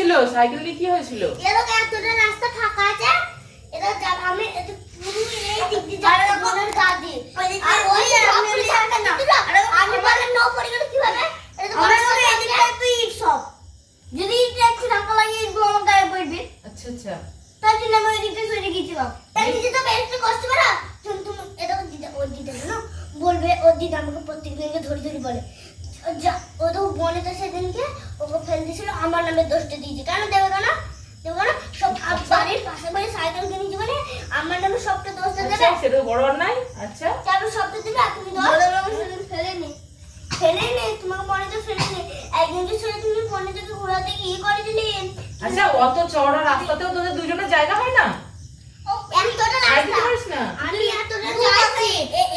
হয়েছিল? সাইকেল নিয়ে কি হয়েছিল? এরকম এতটা রাস্তা ফাঁকা আছে, এটা আমি পুরো এই দিক দিয়ে যাবো মনের গাদি, আর ওই সামনে থাকে না, আমি বলে নো পড়ে গেল কিভাবে? এটা তো আমরা এদিকে তুই সব যদি একটু ধাক্কা লাগিয়ে এগুলো আমার গায়ে পড়বে। আচ্ছা আচ্ছা, তাই জন্য আমি ওইদিকে সরে গেছিলাম। তাই নিজে তো একটু কষ্ট করা, তুমি এটা দিদা ওর দিদা না বলবে, ওর দিদা আমাকে প্রত্যেকদিনকে ধরে ধরে বলে যা, ও তো বনে তো সেদিনকে ওকে ফেল দিয়েছিল, আমার নামে দোষটা দিয়েছে। কেন দেবে কেন? দেবে কেন? সব বাড়ির পাশে বাড়ি সাইকেল কিনেছি বলে আমার নামে সবটা দোষটা দেবে। সেটা তো বড় অন্যায়। আচ্ছা, কেন সবটা দেবে? আর তুমি দোষ সেদিন ফেলেনি, ফেলেনি তোমাকে মনে তো ফেলেনি, একদিনকে ছেড়ে তুমি ফোনে থেকে ঘোরাতে গিয়ে করে দিলি। আচ্ছা, অত চওড়া রাস্তাতেও তোদের দুজনের জায়গা হয় না? এতটা সাইকেল রাস্তা পারিস না? আমি এতটা যাচ্ছি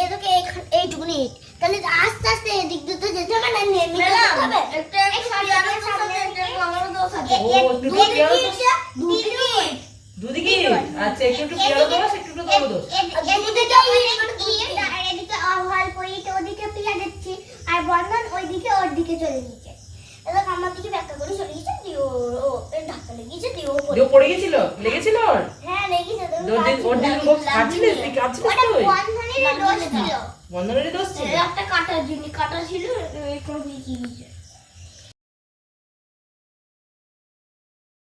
এদিকে এইটুকুনি, তাহলে আস্তে আস্তে এদিক দিয়ে যেতে হবে না, নেমে যেতে হবে। একটা পিয়ানোর সামনে একটা আমারও দোষ আছে। ও, দুটো পিয়ানো দোষ? দুদিকে? আচ্ছা, একটু একটু পিয়ানো দোষ, একটু একটু তোর দোষ। এদিকে অহল পরিতে ওদিকে পিয়া দিচ্ছি, আর বন্ধন ওইদিকে ওর দিকে চলে গেছে। এবার আমার দিকে ব্যাখ্যা করে চলে গেছে, দিয়ে ও ধাক্কা লেগেছে, দিয়ে ও ও পড়ে গেছিল? লেগেছিল ওর? হ্যাঁ লেগেছে। ওর দিন বক্স কাটছিলিস? তুই কাটছিলিস তুই? বন্ধনেরই দোষ ছিল, বন্ধনেরই দোষ ছিল? একটা কাটা জিনিস কাটা ছিল, এই করে গিয়েছে।